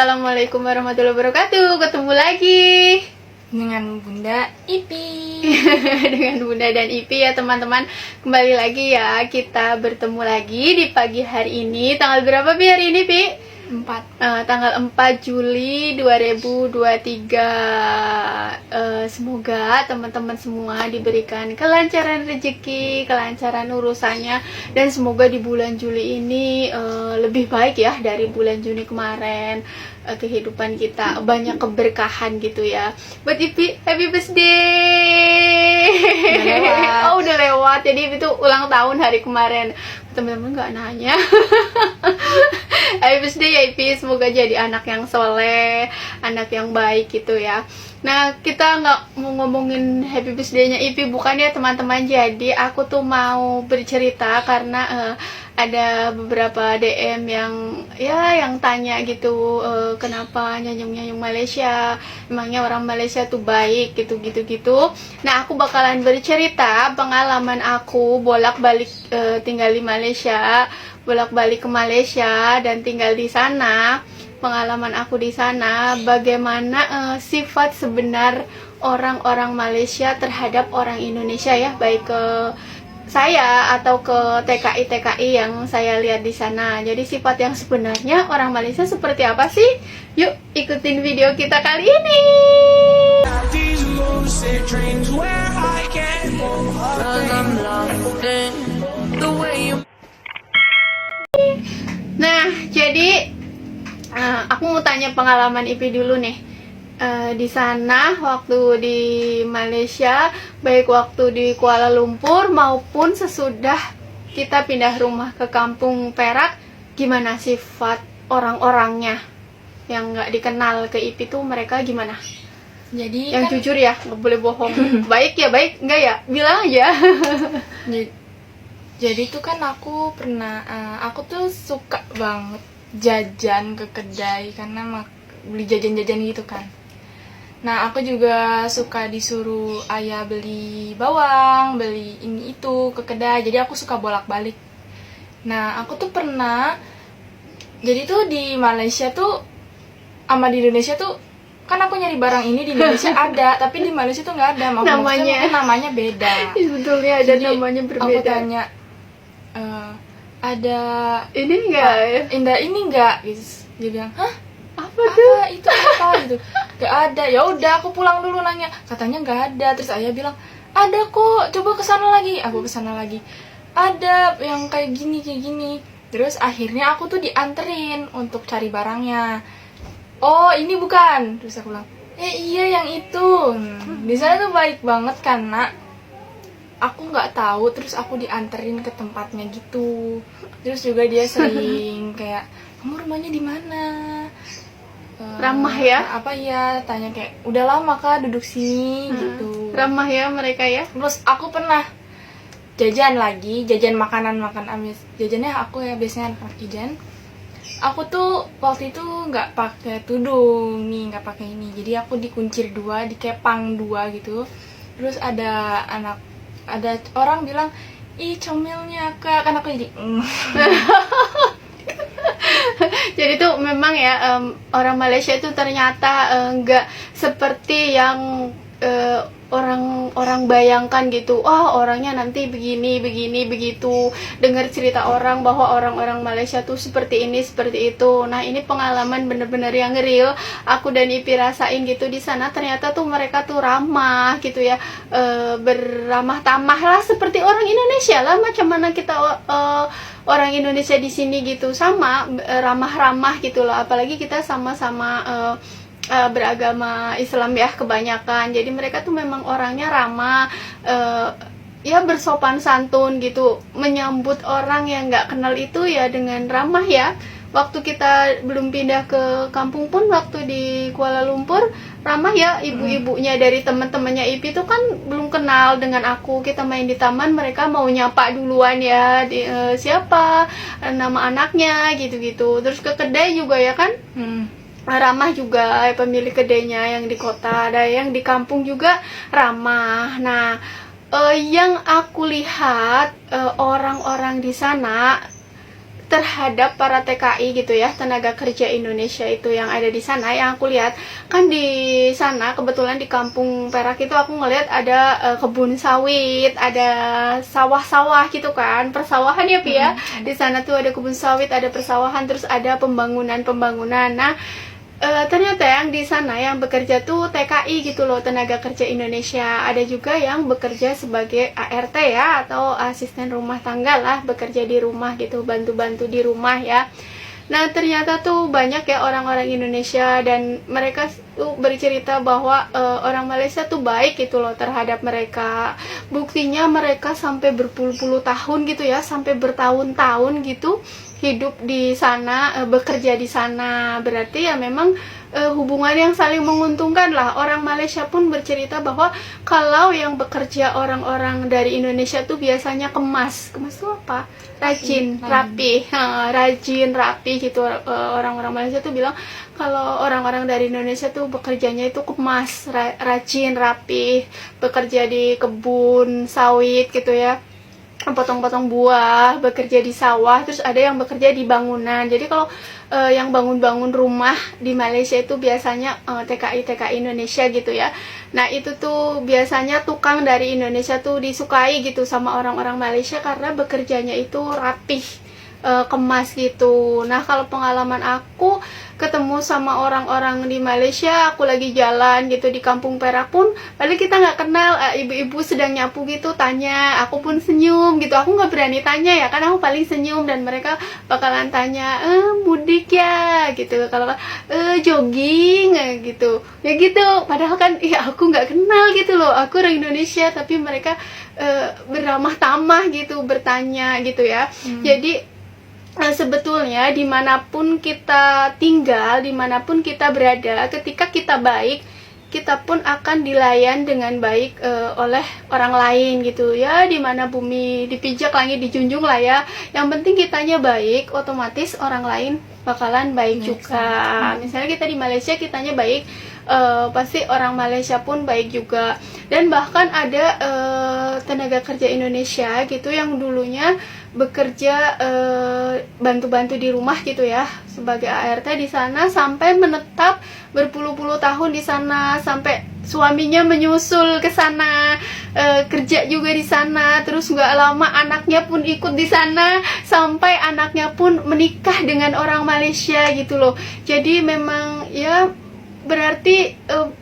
Assalamualaikum warahmatullahi wabarakatuh. Ketemu lagi dengan Bunda Ipi. dengan Bunda dan Ipi ya teman-teman. Kembali lagi ya, kita bertemu lagi di pagi hari ini. Tanggal berapa Pi hari ini Pi? 4. Tanggal 4 Juli 2023. Semoga teman-teman semua diberikan kelancaran rezeki, kelancaran urusannya, dan semoga di bulan Juli ini lebih baik ya dari bulan Juni kemarin. Kehidupan kita banyak keberkahan gitu ya. Buat Ipi, happy birthday. Oh udah lewat, jadi itu ulang tahun hari kemarin. Teman-teman nggak nanya. Happy birthday ya Ipi, semoga jadi anak yang soleh, anak yang baik gitu ya. Nah, kita nggak mau ngomongin happy birthday-nya Ipi, bukan ya teman-teman. Jadi aku tuh mau bercerita karena ada beberapa DM yang tanya gitu, kenapa nyanyung Malaysia, emangnya orang Malaysia tuh baik gitu. Nah, aku bakalan bercerita pengalaman aku bolak-balik tinggal di Malaysia, bolak-balik ke Malaysia dan tinggal di sana. Pengalaman aku di sana, bagaimana sifat sebenar orang-orang Malaysia terhadap orang Indonesia ya, baik ke saya atau ke TKI yang saya lihat di sana. Jadi sifat yang sebenarnya orang Malaysia seperti apa sih? Yuk ikutin video kita kali ini. Nah, jadi aku mau tanya pengalaman Ipi dulu nih. Di sana waktu di Malaysia, baik waktu di Kuala Lumpur maupun sesudah kita pindah rumah ke Kampung Perak, gimana sifat orang-orangnya yang nggak dikenal ke Ipi tuh, mereka gimana? Jadi yang kan, jujur ya, nggak boleh bohong. Baik ya baik, enggak ya bilang aja. jadi tuh kan aku pernah, aku tuh suka banget jajan ke kedai karena beli jajan-jajan gitu kan. Nah, aku juga suka disuruh ayah beli bawang, beli ini itu ke kedai. Jadi aku suka bolak-balik. Nah, aku tuh pernah, jadi tuh di Malaysia tuh sama di Indonesia tuh, kan aku nyari barang ini di Indonesia ada, tapi di Malaysia tuh nggak ada. Namanya beda. Sebetulnya ada. Jadi, namanya berbeda. Aku tanya, ada ini enggak ya? Ini enggak, gitu. Dia bilang, hah? Apa tuh? Itu apa gitu? Gak ada. Ya udah, aku pulang dulu nanya. Katanya nggak ada. Terus ayah bilang, ada kok. Coba kesana lagi. Aku kesana lagi. Ada yang kayak gini. Terus akhirnya aku tuh dianterin untuk cari barangnya. Oh, ini bukan. Terus aku bilang, iya yang itu. Di sana tuh baik banget karena aku nggak tahu, terus aku dianterin ke tempatnya gitu. Terus juga dia sering kayak, kamu rumahnya di mana? Ramah ya? Apa ya? Tanya kayak, udah lama kah duduk sini gitu. Ramah ya mereka ya. Terus aku pernah jajan makanan amis. Jajannya aku ya biasanya anak jajan. Aku tuh waktu itu nggak pakai tudung nih, nggak pakai ini. Jadi aku dikuncir 2, dikepang 2 gitu. Terus ada orang bilang, ih comilnya kak, kan aku jadi Jadi tuh memang ya, orang Malaysia itu ternyata nggak seperti yang orang bayangkan gitu. Orangnya nanti begini begitu. Dengar cerita orang bahwa orang-orang Malaysia tuh seperti ini seperti itu. Nah, ini pengalaman bener-bener yang real aku dan Ipi rasain gitu di sana. Ternyata tuh mereka tuh ramah gitu ya, beramah tamah lah seperti orang Indonesia lah. Macam mana kita orang Indonesia di sini gitu, sama ramah-ramah gitu loh. Apalagi kita sama-sama beragama Islam ya kebanyakan. Jadi mereka tuh memang orangnya ramah, ya bersopan santun gitu, menyambut orang yang nggak kenal itu ya dengan ramah ya. Waktu kita belum pindah ke kampung pun, waktu di Kuala Lumpur, ramah ya. Ibu-ibunya dari teman-temannya Ipi tuh kan belum kenal dengan aku. Kita main di taman, mereka mau nyapa duluan ya, siapa, nama anaknya gitu-gitu. Terus ke kedai juga ya kan, ramah juga pemilik kedainya, yang di kota, ada yang di kampung juga ramah. Nah, yang aku lihat orang-orang di sana terhadap para TKI gitu ya, tenaga kerja Indonesia itu yang ada di sana. Yang aku lihat kan di sana kebetulan di Kampung Perak itu aku ngelihat ada kebun sawit, ada sawah-sawah gitu kan, persawahan ya Pi ya. Di sana tuh ada kebun sawit, ada persawahan, terus ada pembangunan. Nah, ternyata yang di sana yang bekerja tuh TKI gitu loh, tenaga kerja Indonesia. Ada juga yang bekerja sebagai ART ya, atau asisten rumah tangga lah, bekerja di rumah gitu, bantu-bantu di rumah ya. Nah, ternyata tuh banyak ya orang-orang Indonesia, dan mereka tuh bercerita bahwa orang Malaysia tuh baik gitu loh terhadap mereka. Buktinya mereka sampai berpuluh-puluh tahun gitu ya, sampai bertahun-tahun gitu hidup di sana, bekerja di sana. Berarti ya memang hubungan yang saling menguntungkan lah. Orang Malaysia pun bercerita bahwa kalau yang bekerja orang-orang dari Indonesia tuh biasanya kemas tuh apa? Rajin, rapi, rajin, rapi gitu. Orang-orang Malaysia tuh bilang kalau orang-orang dari Indonesia tuh bekerjanya itu kemas, rajin, rapi, bekerja di kebun sawit gitu ya, potong-potong buah, bekerja di sawah. Terus ada yang bekerja di bangunan. Jadi kalau yang bangun-bangun rumah di Malaysia itu biasanya TKI Indonesia gitu ya. Nah, itu tuh biasanya tukang dari Indonesia tuh disukai gitu sama orang-orang Malaysia karena bekerjanya itu rapih, kemas gitu. Nah, kalau pengalaman aku ketemu sama orang-orang di Malaysia, aku lagi jalan gitu di Kampung Perak pun, padahal kita nggak kenal, ibu-ibu sedang nyapu gitu, tanya, aku pun senyum gitu. Aku nggak berani tanya ya, kan aku paling senyum, dan mereka bakalan tanya, mudik ya gitu, kalau jogging gitu, ya gitu. Padahal kan ya aku nggak kenal gitu loh, aku orang Indonesia, tapi mereka beramah tamah gitu, bertanya gitu ya. Jadi sebetulnya dimanapun kita tinggal, dimanapun kita berada, ketika kita baik, kita pun akan dilayan dengan baik oleh orang lain gitu ya. Dimana bumi dipijak, langit dijunjung lah ya. Yang penting kitanya baik, otomatis orang lain bakalan baik juga. Misalnya kita di Malaysia, kitanya baik, pasti orang Malaysia pun baik juga. Dan bahkan ada tenaga kerja Indonesia gitu yang dulunya bekerja bantu-bantu di rumah gitu ya, sebagai ART di sana, sampai menetap berpuluh-puluh tahun di sana, sampai suaminya menyusul ke sana, kerja juga di sana. Terus nggak lama anaknya pun ikut di sana, sampai anaknya pun menikah dengan orang Malaysia gitu loh. Jadi memang ya berarti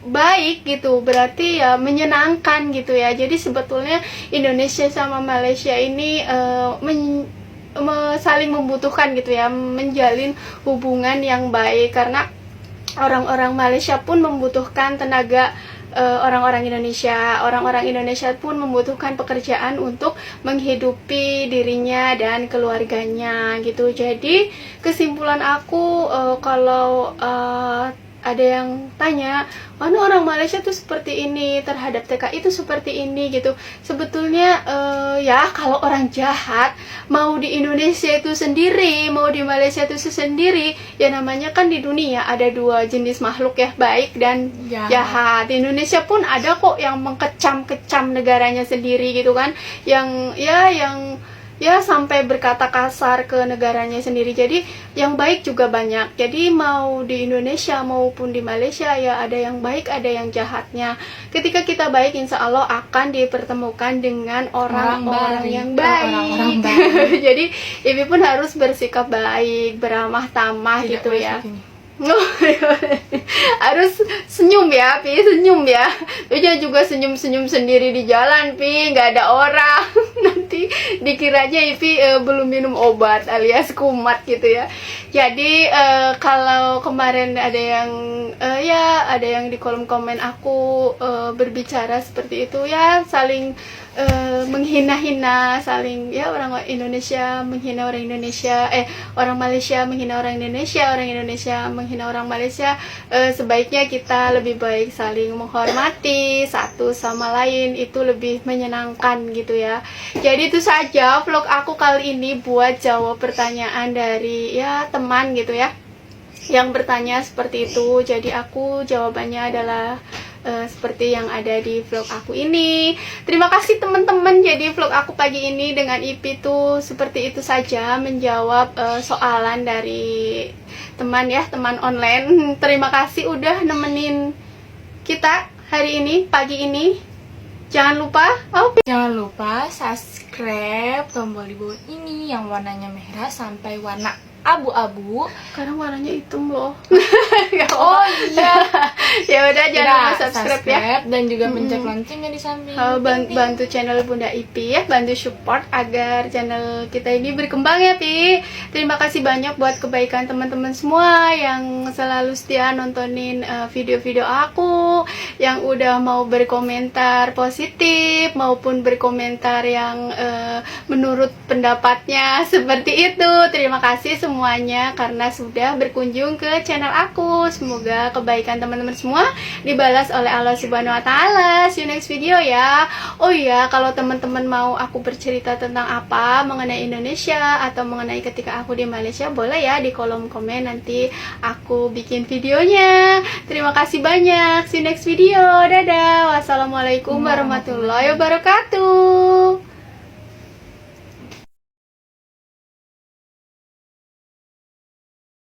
baik gitu, berarti ya menyenangkan gitu ya. Jadi sebetulnya Indonesia sama Malaysia ini saling membutuhkan gitu ya, menjalin hubungan yang baik, karena orang-orang Malaysia pun membutuhkan tenaga orang-orang Indonesia. Orang-orang Indonesia pun membutuhkan pekerjaan untuk menghidupi dirinya dan keluarganya gitu. Jadi kesimpulan aku, kalau ada yang tanya, mana orang Malaysia tuh seperti ini, terhadap TKI itu seperti ini gitu. Sebetulnya ya kalau orang jahat mau di Indonesia itu sendiri, mau di Malaysia itu sendiri, ya namanya kan di dunia ada dua jenis makhluk ya, baik dan jahat. Di Indonesia pun ada kok yang mengkecam-kecam negaranya sendiri gitu kan, yang sampai berkata kasar ke negaranya sendiri. Jadi yang baik juga banyak. Jadi mau di Indonesia maupun di Malaysia ya ada yang baik, ada yang jahatnya. Ketika kita baik, insya Allah akan dipertemukan dengan orang-orang yang baik. Orang-orang baik. Jadi Ibi pun harus bersikap baik, beramah tamah gitu ya. Harus senyum ya, Pi, senyum ya. Dia juga senyum-senyum sendiri di jalan, Pi, nggak ada orang. Nanti dikiranya Ipi belum minum obat alias kumat gitu ya. Jadi kalau kemarin ada yang di kolom komen aku berbicara seperti itu ya, saling menghina-hina, saling ya, orang Indonesia menghina orang Indonesia, orang Malaysia menghina orang Indonesia menghina orang Malaysia. Sebaiknya kita lebih baik saling menghormati satu sama lain, itu lebih menyenangkan gitu ya. Jadi itu saja vlog aku kali ini buat jawab pertanyaan dari ya teman gitu ya, yang bertanya seperti itu. Jadi aku jawabannya adalah seperti yang ada di vlog aku ini. Terima kasih teman-teman. Jadi vlog aku pagi ini dengan IP tuh seperti itu saja, menjawab soalan dari teman ya, teman online. Terima kasih udah nemenin kita hari ini, pagi ini. Jangan lupa, Jangan lupa subscribe tombol di bawah ini yang warnanya merah sampai warna abu-abu. sekarang warnanya hitam loh. Oh iya. Ya udah, jangan lupa Nah, subscribe ya. dan juga pencet loncengnya di samping. Bantu channel Bunda Ipi ya, bantu support agar channel kita ini berkembang ya Pi. Terima kasih banyak buat kebaikan teman-teman semua yang selalu setia nontonin video-video aku, yang udah mau berkomentar positif maupun berkomentar yang menurut pendapatnya seperti itu. Terima kasih semuanya karena sudah berkunjung ke channel aku. Semoga kebaikan teman-teman semua dibalas oleh Allah Subhanahu wa taala. See you next video ya. Oh iya, kalau teman-teman mau aku bercerita tentang apa mengenai Indonesia atau mengenai ketika aku di Malaysia, boleh ya di kolom komen, nanti aku bikin videonya. Terima kasih banyak. See you next video. Dadah. Wassalamualaikum warahmatullahi wabarakatuh.